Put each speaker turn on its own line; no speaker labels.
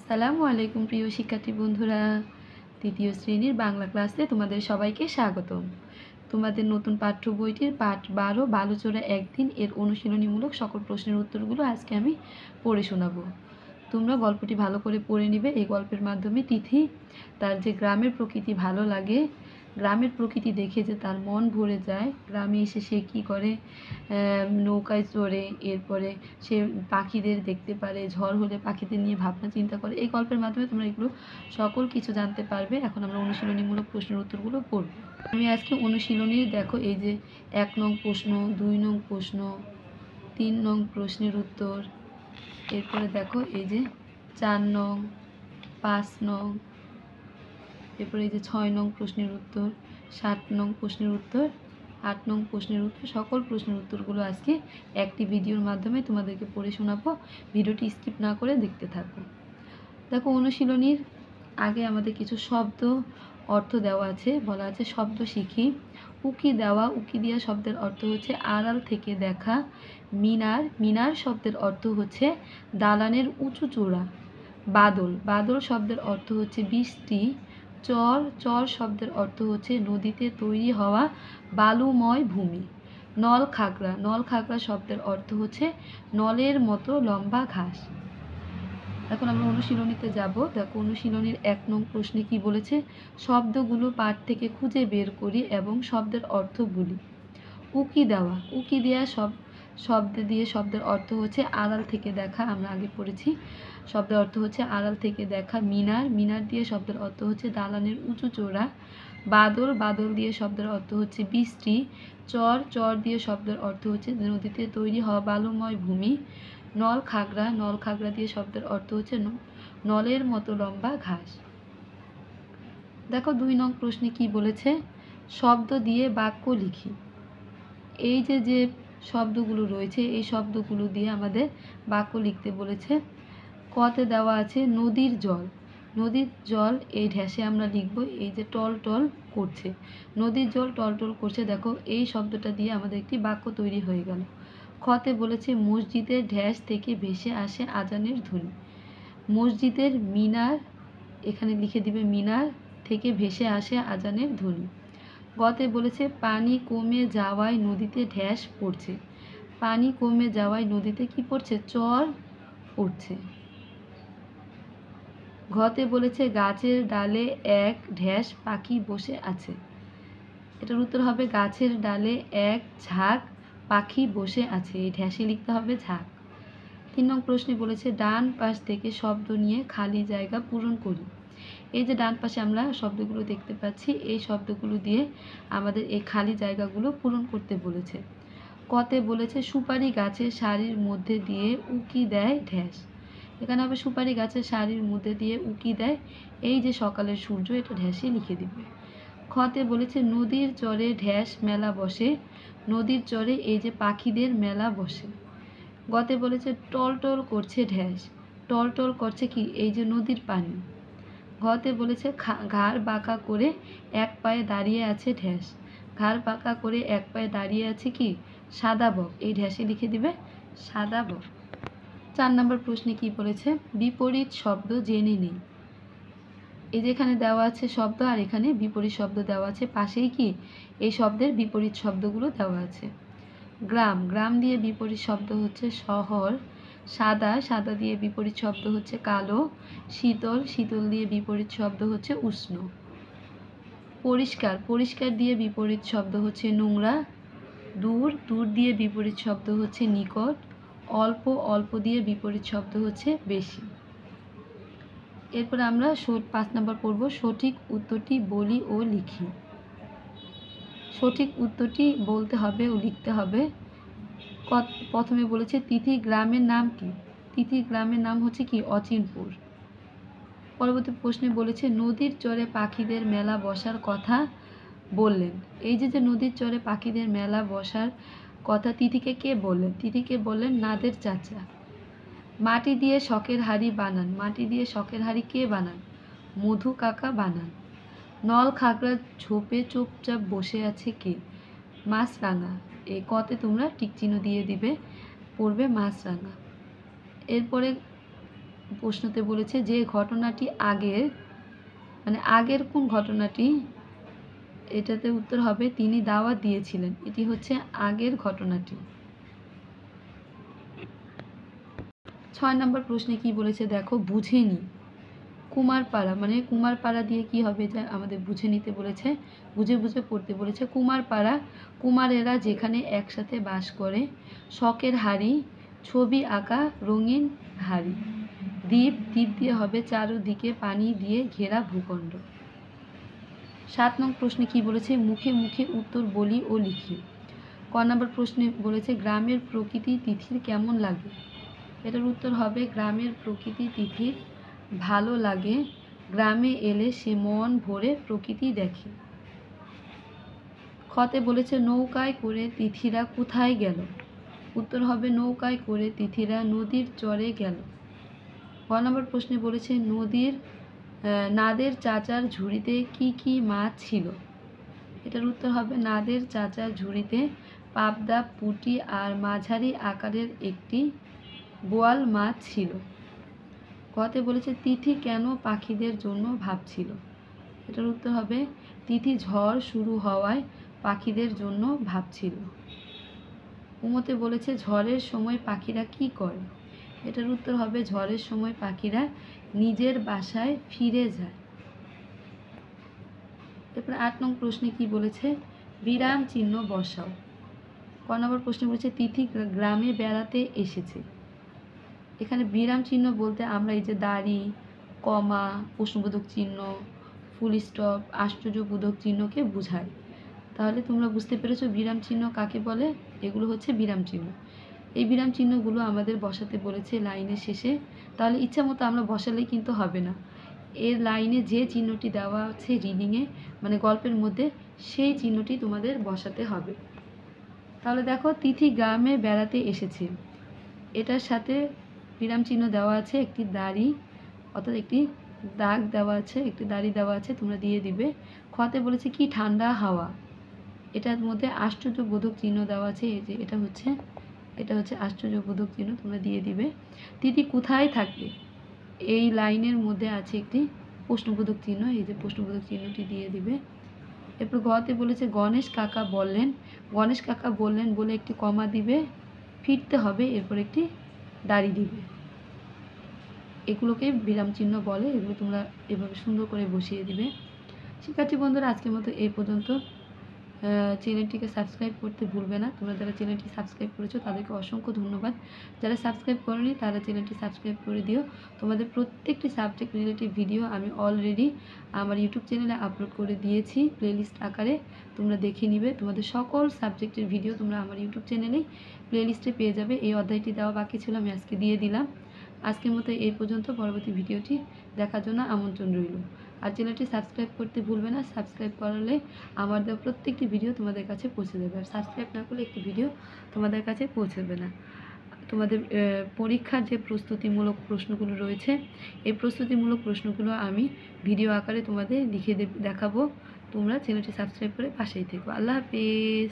আসসালামু আলাইকুম প্রিয় শিক্ষার্থী বন্ধুরা, তৃতীয় শ্রেণীর বাংলা ক্লাসে তোমাদের সবাইকে স্বাগতম। তোমাদের নতুন পাঠ্য বইটির পাঠ 12 বালুচোরা একদিন এর অনুশীলনীমূলক সকল প্রশ্নের উত্তরগুলো আজকে আমি পড়ে শোনাবো। তোমরা গল্পটি ভালো করে পড়ে নিবে। এই গল্পের মাধ্যমে তিথি তার যে গ্রামের প্রকৃতি ভালো লাগে, গ্রামের প্রকৃতি দেখে যে তার মন ভরে যায়, গ্রামে এসে সে কী করে, নৌকায় চড়ে, এরপরে সে পাখিদের দেখতে পারে, ঝড় হলে পাখিদের নিয়ে ভাবনা চিন্তা করে। এই গল্পের মাধ্যমে তোমরা এগুলো সকল কিছু জানতে পারবে। এখন আমরা অনুশীলনীমূলক প্রশ্নের উত্তরগুলো পড়ব। আমি আজকে অনুশীলনীর দেখো এই যে 1 নং প্রশ্ন, 2 নং প্রশ্ন, 3 নং প্রশ্নের উত্তর, এরপরে দেখো এই যে 4 নং, 5 নং, এরপরে এই যে 6 নং প্রশ্নের উত্তর, 7 নং প্রশ্নের উত্তর, 8 নং প্রশ্নের উত্তর, সকল প্রশ্নের উত্তরগুলো আজকে একটি ভিডিওর মাধ্যমে তোমাদেরকে পড়ে শোনাবো। ভিডিওটি স্কিপ না করে দেখতে থাকো। দেখো অনুশীলনীর আগে আমাদের কিছু শব্দ অর্থ দেওয়া আছে, বলা আছে শব্দ শিখি। উকি দেওয়া, উকি দেওয়া শব্দের অর্থ হচ্ছে আড়াল থেকে দেখা। মিনার, মিনার শব্দের অর্থ হচ্ছে দালানের উঁচু চূড়া। বাদল, বাদল শব্দের অর্থ হচ্ছে বৃষ্টি। চর, চর শব্দের অর্থ হচ্ছে নদীতে তৈরি হওয়া বালুময় ভূমি। নল খাগড়া, নল খাগড়া শব্দের অর্থ হচ্ছে নলের মতো লম্বা ঘাস। এখন আমরা অনুশীলনীতে যাব। দেখো অনুশীলনীর 1 নং প্রশ্নে কি বলেছে, শব্দগুলো পাঠ থেকে খুঁজে বের করি এবং শব্দের অর্থ বলি। উকি দেওয়া, উকি দেওয়া শব্দের অর্থ হচ্ছে আড়াল থেকে দেখা, আমরা আগে পড়েছি। শব্দের অর্থ হচ্ছে আড়াল থেকে দেখা। মিনার, মিনার দিয়ে শব্দের অর্থ হচ্ছে দালানের উঁচু চূড়া। বাদল, বাদল দিয়ে শব্দের অর্থ হচ্ছে বৃষ্টি। চর, চর দিয়ে শব্দের অর্থ হচ্ছে নদীতে তৈরি হওয়া বালুময় ভূমি। নল খাগড়া, নল খাগড়া দিয়ে শব্দের অর্থ হচ্ছে নলের মতো লম্বা ঘাস। দেখো 2 নং প্রশ্নে কি বলেছে, শব্দ দিয়ে বাক্য লিখি। এই যে শব্দগুলো রয়েছে, এই শব্দগুলো দিয়ে আমাদের বাক্য লিখতে বলেছে। কতে দেওয়া আছে নদীর জল, নদীর জল এই ঢ্যাসে আমরা লিখব এই যে টল টল করছে, নদীর জল টল টল করছে। দেখো এই শব্দটা দিয়ে আমাদের একটি বাক্য তৈরি হয়ে গেল। খতে বলেছে মসজিদের ঢ্যাস থেকে ভেসে আসে আজানের ধ্বনি। মসজিদের মিনার, এখানে লিখে দিবে মিনার থেকে ভেসে আসে আজানের ধ্বনি। গতে বলেছে পানি কমে যাওয়ায় নদীতে ঢ্যাস পড়ছে। পানি কমে যাওয়ায় নদীতে কি পড়ছে, চর পড়ছে। ঘতে বলেছে গাছের ডালে এক ঢ্যাস পাখি বসে আছে। এটার উত্তর হবে গাছের ডালে এক ঝাঁক পাখি বসে আছে, এই ঢ্যাসে লিখতে হবে ঝাঁক। 3 নং প্রশ্নে বলেছে ডান পাশ থেকে শব্দ নিয়ে খালি জায়গা পূরণ করি। এই যে ডান পাশে আমরা শব্দগুলো দেখতে পাচ্ছি, এই শব্দগুলো দিয়ে আমাদের এই খালি জায়গাগুলো পূরণ করতে বলেছে। কতে বলেছে সুপারি গাছের সারির মধ্যে দিয়ে উকি দেয় ঢ্যাস। এখানে আবার সুপারি গাছের সারির মধ্যে দিয়ে উকি দেয়, এই যে সকালের সূর্য, এটা ঢ্যাসে লিখে দিবে। খতে বলেছে নদীর চরে ঢ্যাস মেলা বসে। নদীর চরে এই যে পাখিদের মেলা বসে। গতে বলেছে টল টল করছে ঢ্যাস। টল টল করছে কি, এই যে নদীর পানি। ঘতে বলেছে ঘাড় বাঁকা করে এক পায়ে দাঁড়িয়ে আছে ঢ্যাস। ঘাড় বাঁকা করে এক পায়ে দাঁড়িয়ে আছে কি, সাদা বক, এই ঢ্যাসে লিখে দিবে সাদা বক। 4 নম্বর প্রশ্নে কি বলেছে, বিপরীত শব্দ জেনে নেই। এই যে এখানে দেওয়া আছে শব্দ আর এখানে বিপরীত শব্দ দেওয়া আছে, পাশেই কি এই শব্দের বিপরীত শব্দগুলো দেওয়া আছে। গ্রাম, গ্রাম দিয়ে বিপরীত শব্দ হচ্ছে শহর। সাদা, সাদা দিয়ে বিপরীত শব্দ হচ্ছে কালো। শীতল, শীতল দিয়ে বিপরীত শব্দ হচ্ছে উষ্ণ। পরিষ্কার, পরিষ্কার দিয়ে বিপরীত শব্দ হচ্ছে নোংরা। দূর, দূর দিয়ে বিপরীত শব্দ হচ্ছে নিকট। অল্প, অল্প দিয়ে বিপরীত শব্দ হচ্ছে বেশি। এরপর আমরা 5 নম্বর পড়ব, সঠিক উত্তরটি বলি ও লিখি। সঠিক উত্তরটি বলতে হবে ও লিখতে হবে। প্রথমে বলেছে তিথি গ্রামের নাম কি, তিথি গ্রামের নাম হচ্ছে কি অচিনপুর। পরবর্তী প্রশ্নে বলেছে নদীর চরে পাখিদের মেলা বসার কথা বললেন। এই যে নদীর চরে পাখিদের মেলা বসার কথা তিথিকে কে বললেন, তিথিকে বললেন নাদের চাচা। মাটি দিয়ে শখের হাড়ি বানান, মাটি দিয়ে শখের হাড়ি কে বানান, মধু কাকা বানান। নল খাগড়া ঝোপে চুপচাপ বসে আছে কে, মাছরাঙা। এই কতে তোমরা টিক চিহ্ন দিয়ে দিবে, পড়বে মাছরাঙা। এরপরে প্রশ্নতে বলেছে যে ঘটনাটি আগের, মানে আগের কোন ঘটনাটি, এটাতে উত্তর হবে তিনি দাওয়াত দিয়েছিলেন, এটি হচ্ছে আগের ঘটনাটি। 6 নম্বর প্রশ্নে কি বলেছে দেখো, বুঝেনি। কুমারপাড়া, মানে কুমারপাড়া দিয়ে কি হবে, যা আমাদের বুঝে নিতে বলেছে, বুঝে বুঝে পড়তে বলেছে। কুমারপাড়া, কুমারেরা যেখানে একসাথে বাস করে, শখের হাড়ি, ছবি আঁকা রঙিন হাড়ি। দ্বীপ, দ্বীপ দিয়ে হবে চারদিকে পানি দিয়ে ঘেরা ভূখণ্ড। 7 নং প্রশ্নে কি বলেছে, মুখে মুখে উত্তর বলি ও লিখি। ক নম্বর প্রশ্নে বলেছে গ্রামের প্রকৃতি তিথির কেমন লাগে, এটার উত্তর হবে গ্রামের প্রকৃতি তিথির ভালো লাগে, গ্রামে এলে সে মন ভরে প্রকৃতি দেখে। খতে বলেছে নৌকায় করে তিথিরা কোথায় গেল, উত্তর হবে নৌকায় করে তিথিরা নদীর চরে গেল। গ নম্বর প্রশ্নে বলেছে নাদের চাচার ঝুড়িতে কি কি মাছ ছিল, এটার উত্তর হবে নাদের চাচার ঝুড়িতে পাবদা, পুঁটি আর মাঝারি আকারের একটি বোয়াল মাছ ছিল। কতে বলেছে তিথি কেন পাখিদের জন্য ভাবছিল, এটার উত্তর হবে তিথি ঝড় শুরু হওয়ায় পাখিদের জন্য ভাবছিল। উমতে বলেছে ঝড়ের সময় পাখিরা কি করে, এটার উত্তর হবে ঝড়ের সময় পাখিরা নিজের বাসায় ফিরে যায়। এরপর 8 নং প্রশ্নে কি বলেছে, বিরাম চিহ্ন বসাও। ক নম্বর প্রশ্নে বলেছে তিথি গ্রামে বেড়াতে এসেছে। এখানে বিরাম চিহ্ন বলতে আমরা এই যে দাড়ি, কমা, প্রশ্নবোধক চিহ্ন, ফুল স্টপ, আশ্চর্যবোধক চিহ্নকে বোঝায়। তাহলে তোমরা বুঝতে পেরেছো বিরাম চিহ্ন কাকে বলে, এগুলো হচ্ছে বিরাম চিহ্ন। এই বিরাম চিহ্নগুলো আমাদের বসাতে বলেছে লাইনের শেষে, তাহলে ইচ্ছা মতো আমরা বসালেই কিন্তু হবে না, এর লাইনে যে চিহ্নটি দেওয়া আছে রিডিংয়ে, মানে গল্পের মধ্যে, সেই চিহ্নটি তোমাদের বসাতে হবে। তাহলে দেখো তিথি গ্রামে বেড়াতে এসেছে, এটার সাথে বিরাম চিহ্ন দেওয়া আছে একটি দাড়ি, অর্থাৎ একটি দাগ দেওয়া আছে, একটি দাড়ি দেওয়া আছে, তোমরা দিয়ে দিবে। খতে বলেছে কি ঠান্ডা হাওয়া, এটার মধ্যে আশ্চর্যবোধক চিহ্ন দেওয়া আছে, এই যে এটা হচ্ছে আশ্চর্যবোধক চিহ্ন, তোমরা দিয়ে দিবে। তিথি কোথায় থাকবে, এই লাইনের মধ্যে আছে একটি প্রশ্নবোধক চিহ্ন, এই যে প্রশ্নবোধক চিহ্নটি দিয়ে দিবে। এরপর গতে বলেছে গণেশ কাকা বললেন, গণেশ কাকা বললেন বলে একটি কমা দিবে, ফিরতে হবে, এরপর একটি দাড়ি দিবে। এগুলোকে বিরাম চিহ্ন বলে, এগুলো তোমরা এভাবে সুন্দর করে বসিয়ে দিবে। শিক্ষার্থী বন্ধুরা আজকের মতো এই পর্যন্ত। চ্যানেলটিকে সাবস্ক্রাইব করতে ভুলবে না, তোমরা যারা চ্যানেলটি সাবস্ক্রাইব করেছো তাদেরকে অসংখ্য ধন্যবাদ, যারা সাবস্ক্রাইব করোনি তারা চ্যানেলটি সাবস্ক্রাইব করে দিও। তোমাদের প্রত্যেকটি সাবজেক্ট রিলেটিভ ভিডিও আমি অলরেডি আমার ইউটিউব চ্যানেলে আপলোড করে দিয়েছি প্লেলিস্ট আকারে, তোমরা দেখে নিবে। তোমাদের সকল সাবজেক্টের ভিডিও তোমরা আমার ইউটিউব চ্যানেলেই প্লেলিস্টে পেয়ে যাবে। এই অধ্যায়টি দেওয়া বাকি ছিল, আমি আজকে দিয়ে দিলাম। আজকের মতো এই পর্যন্ত, পরবর্তী ভিডিওটি দেখার জন্য আমন্ত্রণ রইল। আর চ্যানেলটি সাবস্ক্রাইব করতে ভুলবে না, সাবস্ক্রাইব করলে আমার দেওয়া প্রত্যেকটি ভিডিও তোমাদের কাছে পৌঁছে যাবে, আর সাবস্ক্রাইব না করলে একটি ভিডিও তোমাদের কাছে পৌঁছবে না। তোমাদের পরীক্ষার যে প্রস্তুতিমূলক প্রশ্নগুলো রয়েছে, এই প্রস্তুতিমূলক প্রশ্নগুলো আমি ভিডিও আকারে তোমাদের লিখে দেখাবো, তোমরা চ্যানেলটি সাবস্ক্রাইব করে পাশেই থেকো। আল্লাহ হাফেজ।